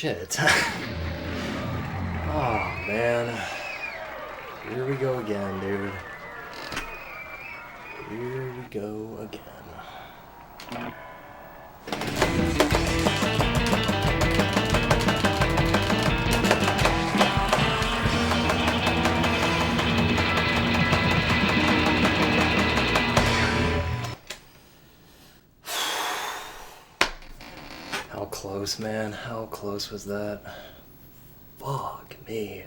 shit. Oh, man. Here we go again, dude. Here we go again. How close, man? How close was that? Fuck me.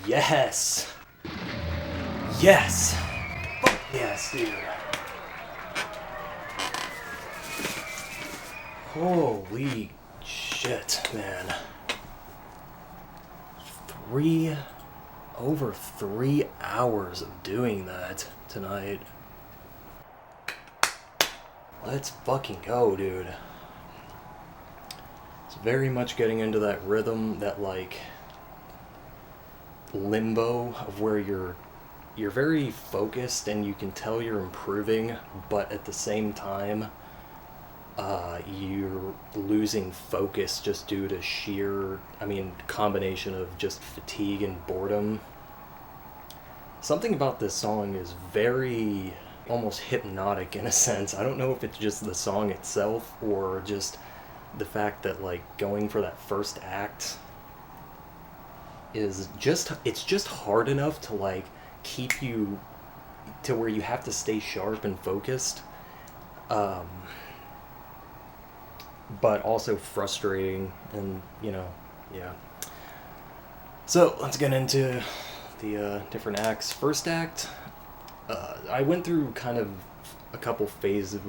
Yes. Yes. Fuck yes, dude. Holy shit, man. Over 3 hours of doing that tonight. Let's fucking go, dude. It's very much getting into that rhythm, that like limbo of where you're very focused and you can tell you're improving, but at the same time you're losing focus just due to sheer, combination of just fatigue and boredom. Something about this song is very almost hypnotic in a sense. I don't know if it's just the song itself or just the fact that like going for that first act is just hard enough to like keep you to where you have to stay sharp and focused, but also frustrating, and yeah. So let's get into the different acts. First act, I went through kind of a couple phases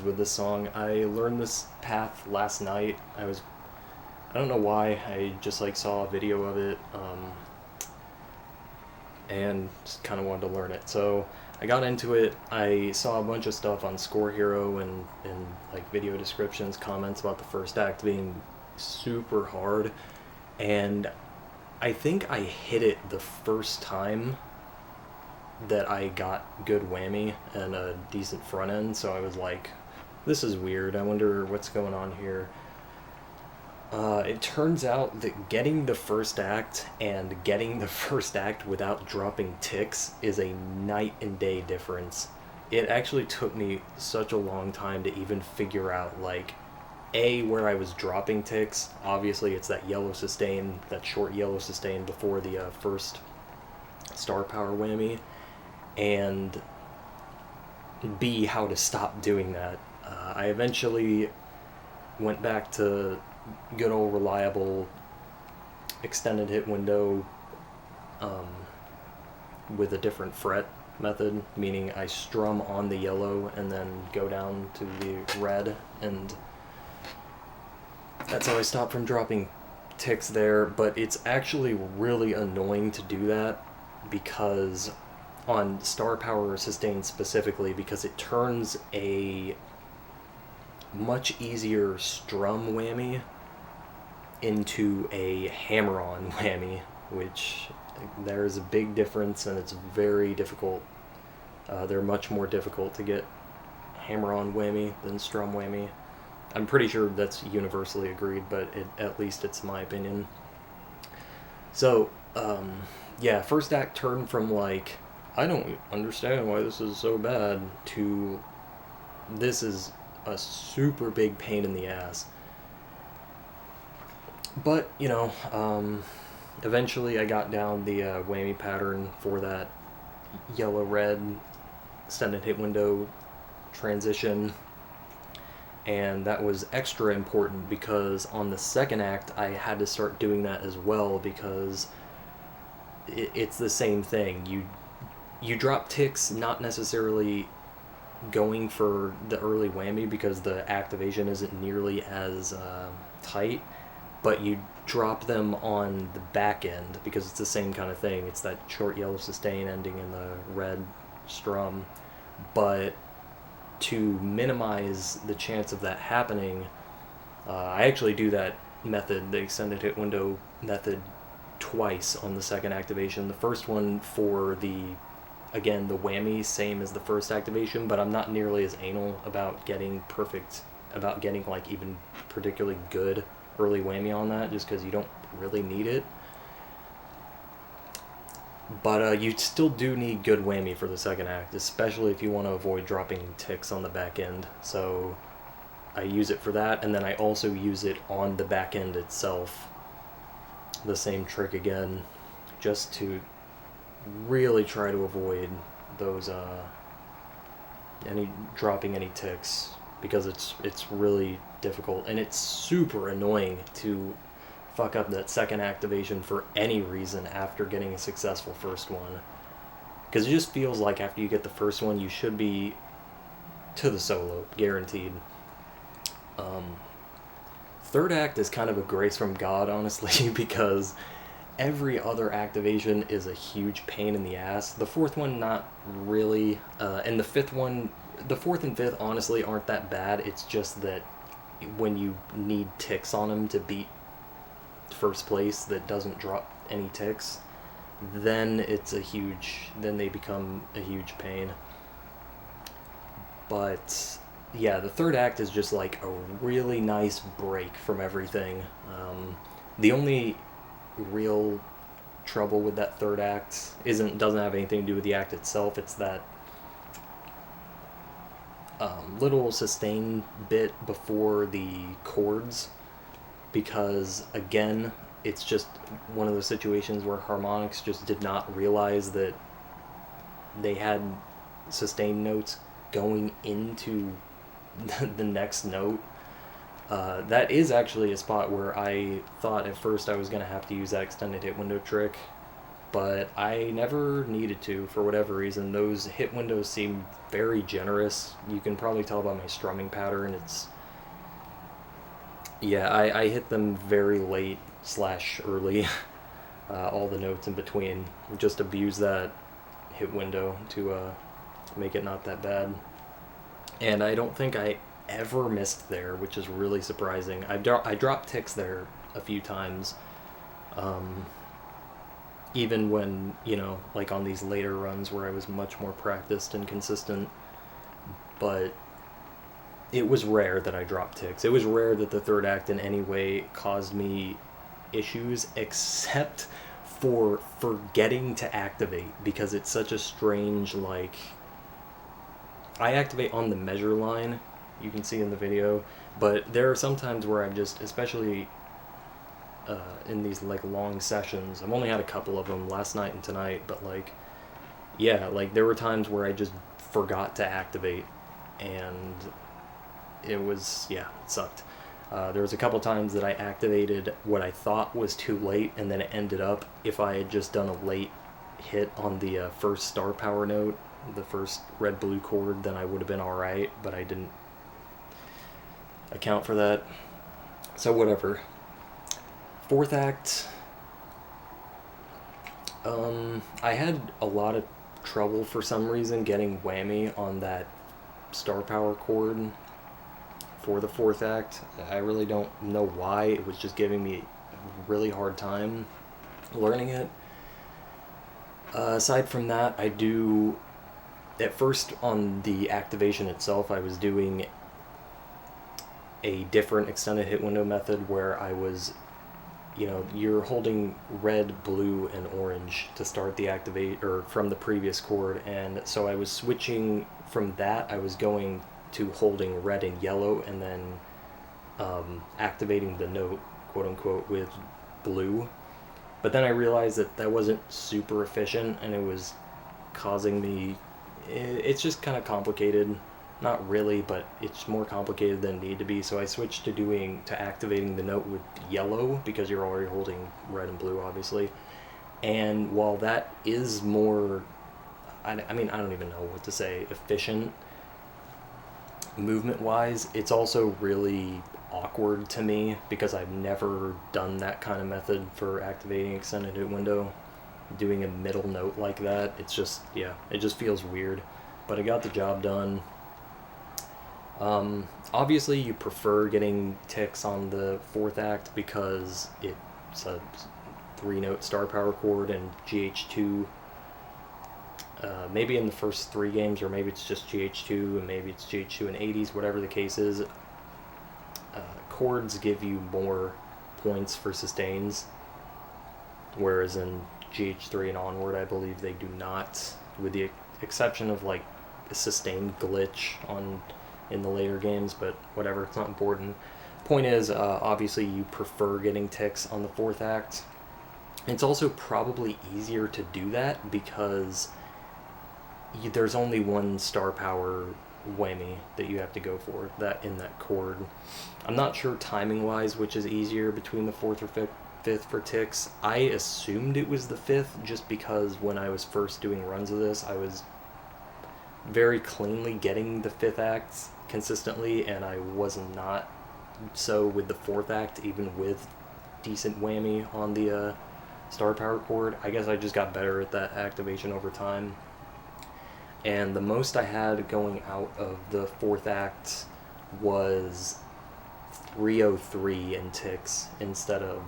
with this song. I learned this path last night. I don't know why, I just like saw a video of it, and just kind of wanted to learn it. So I got into it. I saw a bunch of stuff on Score Hero and like video descriptions, comments about the first act being super hard, and I think I hit it the first time that I got good whammy and a decent front end, so I was like, this is weird, I wonder what's going on here. It turns out that getting the first act and getting the first act without dropping ticks is a night and day difference. It actually took me such a long time to even figure out, like, where I was dropping ticks. Obviously it's that yellow sustain, that short yellow sustain before the first star power whammy, and B, how to stop doing that. I eventually went back to good old reliable extended hit window with a different fret method, meaning I strum on the yellow and then go down to the red, and that's how I stop from dropping ticks there. But it's actually really annoying to do that, because on star power sustain specifically, because it turns a much easier strum whammy into a hammer-on whammy, which there's a big difference, and it's very difficult. They're much more difficult to get hammer-on whammy than strum whammy. I'm pretty sure that's universally agreed, but at least it's my opinion. So, yeah, first act turned from like, I don't understand why this is so bad, to this is a super big pain in the ass. But, you know, eventually I got down the whammy pattern for that yellow-red extended hit window transition, and that was extra important because on the second act I had to start doing that as well, because it's the same thing. You drop ticks, not necessarily going for the early whammy because the activation isn't nearly as tight, but you drop them on the back end because it's the same kind of thing. It's that short yellow sustain ending in the red strum. But to minimize the chance of that happening, I actually do that method, the extended hit window method, twice on the second activation. The first one for the whammy, same as the first activation, but I'm not nearly as anal about getting like even particularly good early whammy on that, just because you don't really need it. But you still do need good whammy for the second act, especially if you want to avoid dropping ticks on the back end. So I use it for that, and then I also use it on the back end itself. The same trick again, just to really try to avoid those dropping any ticks, because it's really difficult, and it's super annoying to fuck up that second activation for any reason after getting a successful first one, because it just feels like after you get the first one you should be to the solo, guaranteed. Third act is kind of a grace from God, honestly, because every other activation is a huge pain in the ass. The fourth one, not really, and the fourth and fifth honestly aren't that bad. It's just that when you need ticks on them to beat first place that doesn't drop any ticks, then they become a huge pain. But yeah, the third act is just like a really nice break from everything. The only real trouble with that third act doesn't have anything to do with the act itself. It's that little sustain bit before the chords, because again, it's just one of those situations where harmonics just did not realize that they had sustain notes going into the next note. That is actually a spot where I thought at first I was going to have to use that extended hit window trick, but I never needed to for whatever reason. Those hit windows seem very generous. You can probably tell by my strumming pattern. Yeah, I hit them very late slash early, all the notes in between. Just abuse that hit window to make it not that bad. And I don't think I ever missed there, which is really surprising. I dropped ticks there a few times, even when, like on these later runs where I was much more practiced and consistent. But it was rare that I dropped ticks. It was rare that the third act in any way caused me issues, except for forgetting to activate, because it's such a strange, like, I activate on the measure line, you can see in the video, but there are some times where I'm just, especially in these like long sessions, I've only had a couple of them, last night and tonight, but like, yeah, like there were times where I just forgot to activate, and it was, yeah, it sucked. There was a couple times that I activated what I thought was too late, and then it ended up, if I had just done a late hit on the first star power note, the first red-blue chord, then I would have been alright, but I didn't account for that. So whatever. Fourth act, I had a lot of trouble for some reason getting whammy on that star power chord for the fourth act. I really don't know why. It was just giving me a really hard time learning it. Aside from that, I do, at first on the activation itself, I was doing a different extended hit window method where I was, you're holding red, blue, and orange to start the activate, or from the previous chord, and so I was switching from that. I was going to holding red and yellow, and then activating the note, quote unquote, with blue. But then I realized that that wasn't super efficient, and it was causing me, it's just kind of complicated. Not really, but it's more complicated than it needed to be. So I switched to activating the note with yellow, because you're already holding red and blue, obviously. And while that is more, I mean, I don't even know what to say, efficient movement-wise, it's also really awkward to me, because I've never done that kind of method for activating extended hit window. Doing a middle note like that, it's just, yeah, it just feels weird. But I got the job done. Obviously you prefer getting ticks on the fourth act because it's a 3-note star power chord, and GH2, maybe in the first 3 games, or maybe it's just GH2, and maybe it's GH2 and 80s, whatever the case is, chords give you more points for sustains, whereas in GH3 and onward, I believe they do not, with the exception of like a sustained glitch in the later games, but whatever, it's not important. Point is, obviously you prefer getting ticks on the fourth act. It's also probably easier to do that because there's only one star power whammy that you have to go for, that in that chord. I'm not sure timing wise which is easier between the fourth or fifth for ticks. I assumed it was the fifth, just because when I was first doing runs of this, I was very cleanly getting the fifth act consistently, and I was not so with the fourth act, even with decent whammy on the star power chord. I guess I just got better at that activation over time. And the most I had going out of the fourth act was 303 in ticks instead of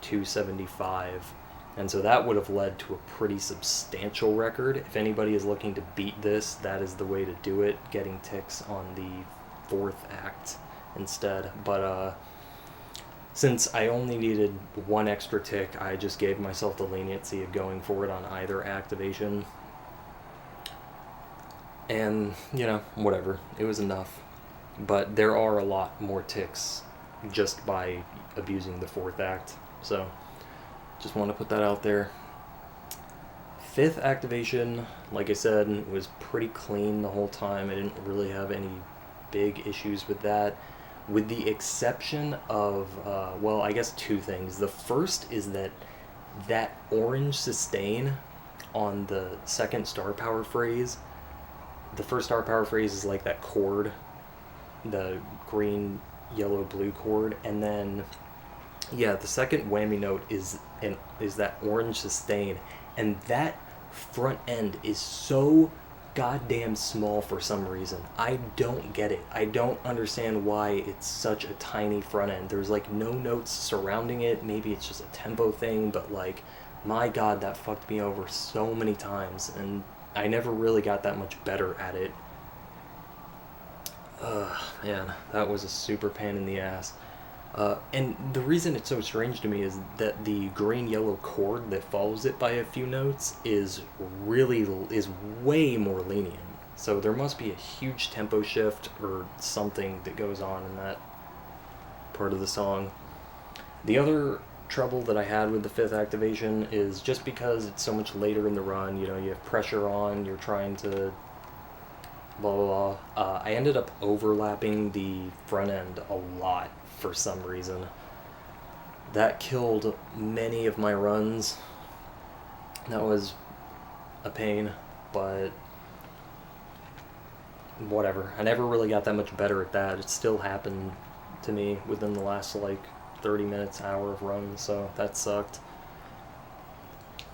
275. And so that would have led to a pretty substantial record. If anybody is looking to beat this, that is the way to do it, getting ticks on the fourth act instead. But since I only needed one extra tick, I just gave myself the leniency of going for it on either activation. And, whatever, it was enough. But there are a lot more ticks just by abusing the fourth act, so just want to put that out there. Fifth activation, like I said, was pretty clean the whole time. I didn't really have any big issues with that, with the exception of, I guess 2 things. The first is that orange sustain on the second star power phrase. The first star power phrase is like that chord, the green, yellow blue chord, and then yeah, the second whammy note is that orange sustain, and that front end is so goddamn small for some reason. I don't get it. I don't understand why it's such a tiny front end. There's like no notes surrounding it. Maybe it's just a tempo thing, but like, my god, that fucked me over so many times, and I never really got that much better at it. Man, that was a super pain in the ass. And the reason it's so strange to me is that the green-yellow chord that follows it by a few notes is way more lenient. So there must be a huge tempo shift or something that goes on in that part of the song. The other trouble that I had with the fifth activation is just because it's so much later in the run, you know, you have pressure on, you're trying to blah blah blah. I ended up overlapping the front end a lot for some reason. That killed many of my runs. That was a pain, but whatever. I never really got that much better at that. It still happened to me within the last like 30 minutes, hour of runs, so that sucked.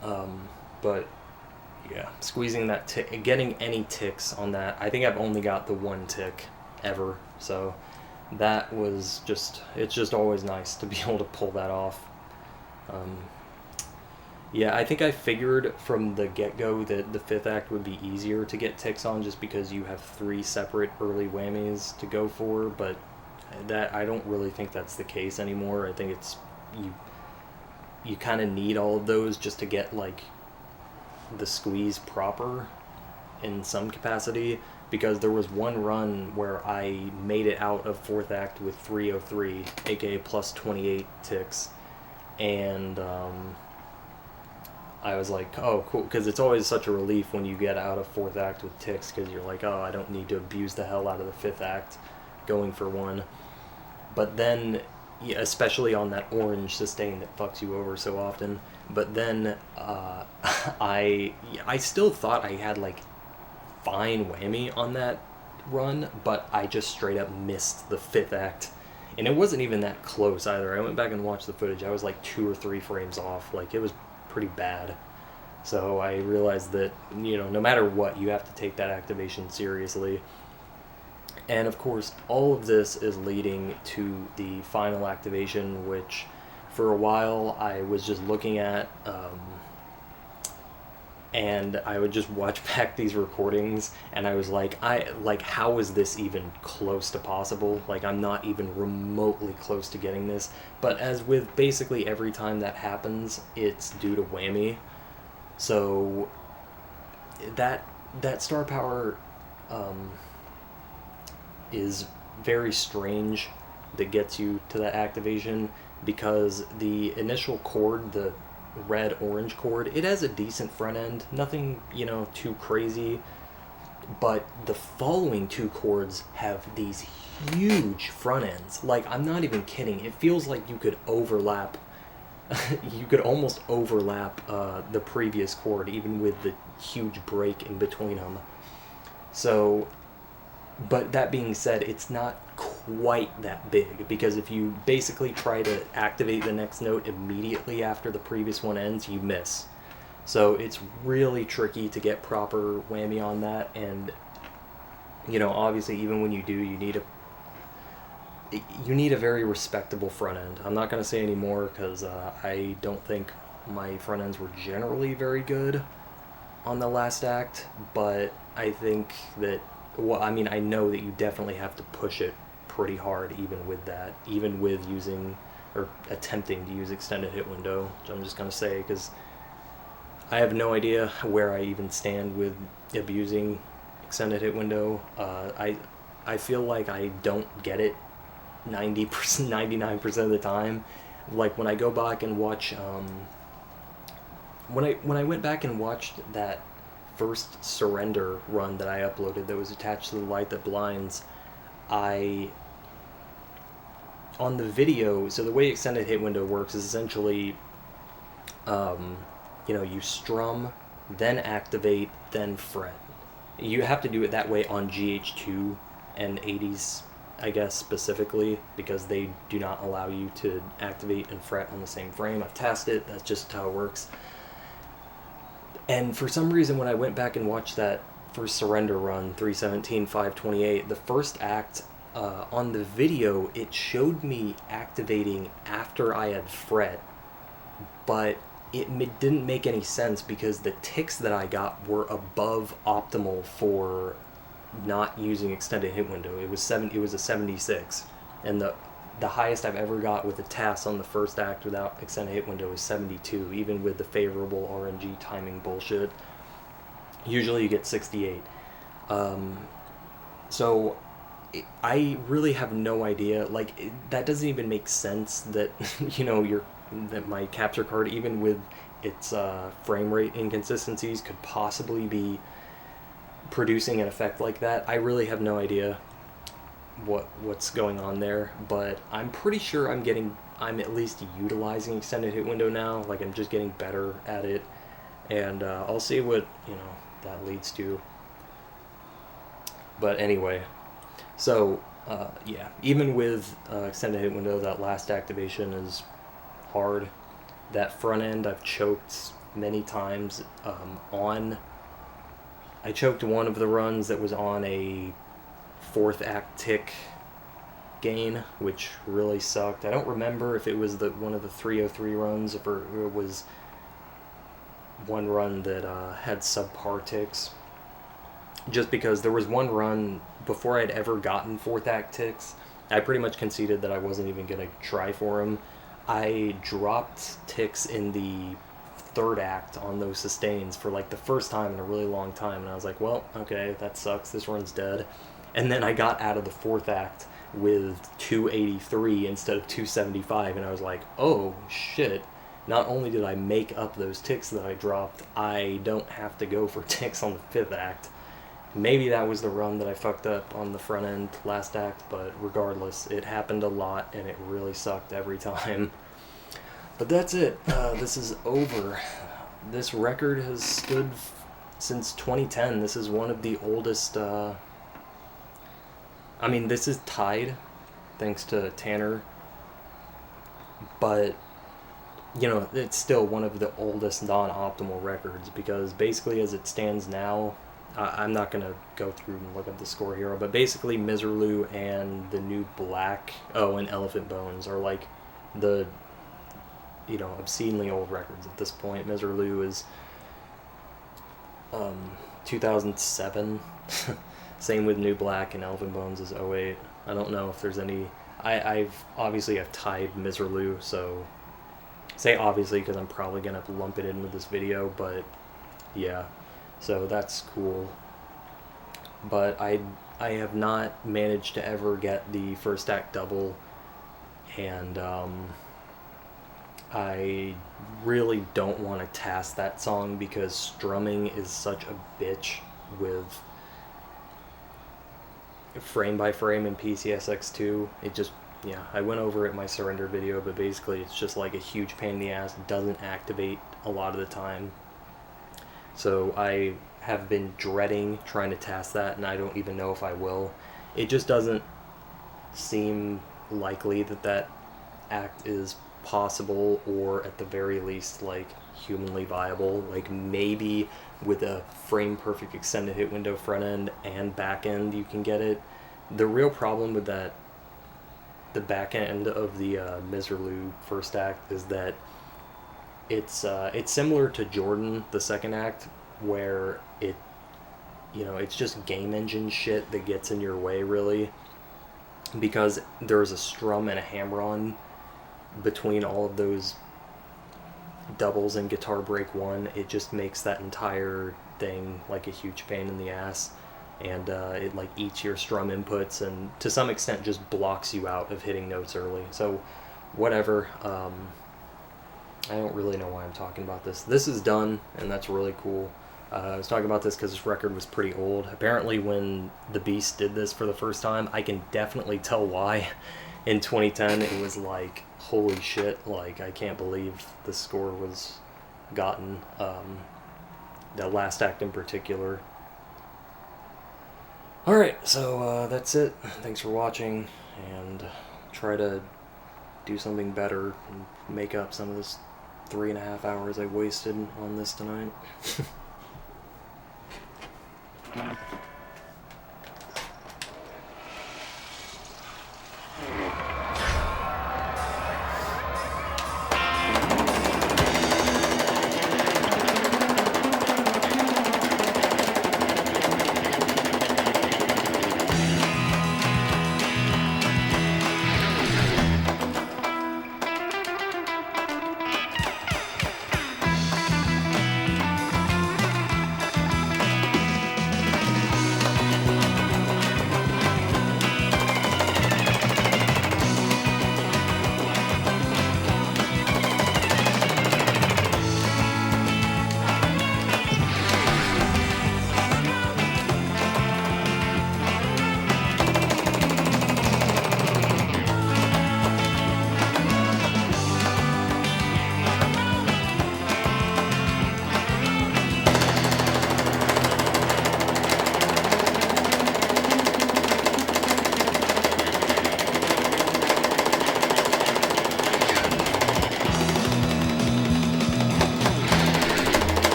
But yeah, squeezing that tick, getting any ticks on that. I think I've only got the one tick ever, so that was it's just always nice to be able to pull that off. Yeah, I think I figured from the get-go that the fifth act would be easier to get ticks on just because you have 3 separate early whammies to go for, but that I don't really think that's the case anymore. I think it's you kind of need all of those just to get like the squeeze proper in some capacity, because there was one run where I made it out of fourth act with 303, aka plus 28 ticks, and I was like, oh cool, because it's always such a relief when you get out of fourth act with ticks, because you're like, oh, I don't need to abuse the hell out of the fifth act going for one. But then, yeah, especially on that orange sustain that fucks you over so often, but then I still thought I had like fine whammy on that run, but I just straight up missed the fifth act, and it wasn't even that close either. I went back and watched the footage. I was like 2 or 3 frames off. Like, it was pretty bad. So I realized that, you know, no matter what, you have to take that activation seriously. And of course, all of this is leading to the final activation, which for a while I was just looking at, and I would just watch back these recordings, and I was like, how is this even close to possible? Like, I'm not even remotely close to getting this. But as with basically every time that happens, it's due to whammy. So that star power is very strange that gets you to that activation, because the initial chord, the red-orange chord, it has a decent front end, nothing, you know, too crazy, but the following 2 chords have these huge front ends. Like, I'm not even kidding. It feels like you could overlap you could almost overlap the previous chord, even with the huge break in between them. So, but that being said, it's not quite that big, because if you basically try to activate the next note immediately after the previous one ends, you miss. So it's really tricky to get proper whammy on that, and, you know, obviously even when you do, you need a very respectable front end. I'm not going to say any more, because I don't think my front ends were generally very good on the last act, but I think that, well, I mean, I know that you definitely have to push it pretty hard even with that, even with using, or attempting to use extended hit window, which I'm just going to say, because I have no idea where I even stand with abusing extended hit window. I feel like I don't get it 90%, 99% of the time. Like, when I go back and watch, when I went back and watched that first Surrender run that I uploaded that was attached to the Light That Blinds, on the video, so the way extended hit window works is essentially, you know, you strum, then activate, then fret. You have to do it that way on GH2 and 80s I guess, specifically, because they do not allow you to activate and fret on the same frame. I've tested it, that's just how it works. And for some reason, when I went back and watched that first Surrender run, 317, 528, the first act, on the video, it showed me activating after I had fret, but it didn't make any sense because the ticks that I got were above optimal for not using extended hit window. It was a 76, and the highest I've ever got with a TAS on the first act without extended hit window is 72, even with the favorable RNG timing bullshit. Usually you get 68. So I really have no idea. Like, that doesn't even make sense that, you know, that my capture card, even with its frame rate inconsistencies, could possibly be producing an effect like that. I really have no idea what's going on there, but I'm pretty sure I'm at least utilizing extended hit window now. Like, I'm just getting better at it, and I'll see what, you know, that leads to. But anyway, so yeah, even with extended hit window, that last activation is hard. That front end I've choked many times. I choked one of the runs that was on a fourth act tick gain, which really sucked. I don't remember if it was one of the 303 runs, or it was one run that had subpar ticks. Just because there was one run before I'd ever gotten fourth act ticks, I pretty much conceded that I wasn't even going to try for them. I dropped ticks in the third act on those sustains for like the first time in a really long time, and I was like, well, okay, that sucks, this run's dead. And then I got out of the fourth act with 283 instead of 275, and I was like, oh shit, not only did I make up those ticks that I dropped, I don't have to go for ticks on the fifth act. Maybe that was the run that I fucked up on the front end last act, but regardless, it happened a lot and it really sucked every time. But that's it. This is over. This record has stood since 2010. This is one of the oldest... I mean, this is tied, thanks to Tanner. But, you know, it's still one of the oldest non-optimal records, because basically as it stands now... I'm not going to go through and look up the score here, but basically Misirlou and the New Black, and Elephant Bones are like the, you know, obscenely old records at this point. Misirlou is 2007. Same with New Black, and Elephant Bones is 08. I don't know if there's any... I've tied Misirlou, so... Say obviously because I'm probably going to lump it in with this video, but yeah. So that's cool. But I have not managed to ever get the first act double, and I really don't want to task that song because strumming is such a bitch with frame by frame in PCSX2. It just, yeah, I went over it in my Surrender video, but basically it's just like a huge pain in the ass. It doesn't activate a lot of the time. So I have been dreading trying to task that, and I don't even know if I will. It just doesn't seem likely that that act is possible, or at the very least, like, humanly viable. Like, maybe with a frame perfect extended hit window front end and back end you can get it. The real problem with that, the back end of the Misirlou first act, is that it's similar to Jordan, the second act, where it, you know, it's just game engine shit that gets in your way, really, because there's a strum and a hammer-on between all of those doubles in guitar break 1. It just makes that entire thing like a huge pain in the ass, and it like eats your strum inputs and to some extent just blocks you out of hitting notes early. So whatever. I don't really know why I'm talking about this. This is done, and that's really cool. I was talking about this because this record was pretty old. Apparently when The Beast did this for the first time, I can definitely tell why. In 2010, it was like, holy shit, like, I can't believe the score was gotten. The last act in particular. Alright, so that's it. Thanks for watching, and try to do something better and make up some of this 3.5 hours I wasted on this tonight.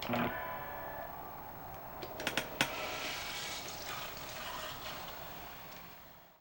Mm-hmm.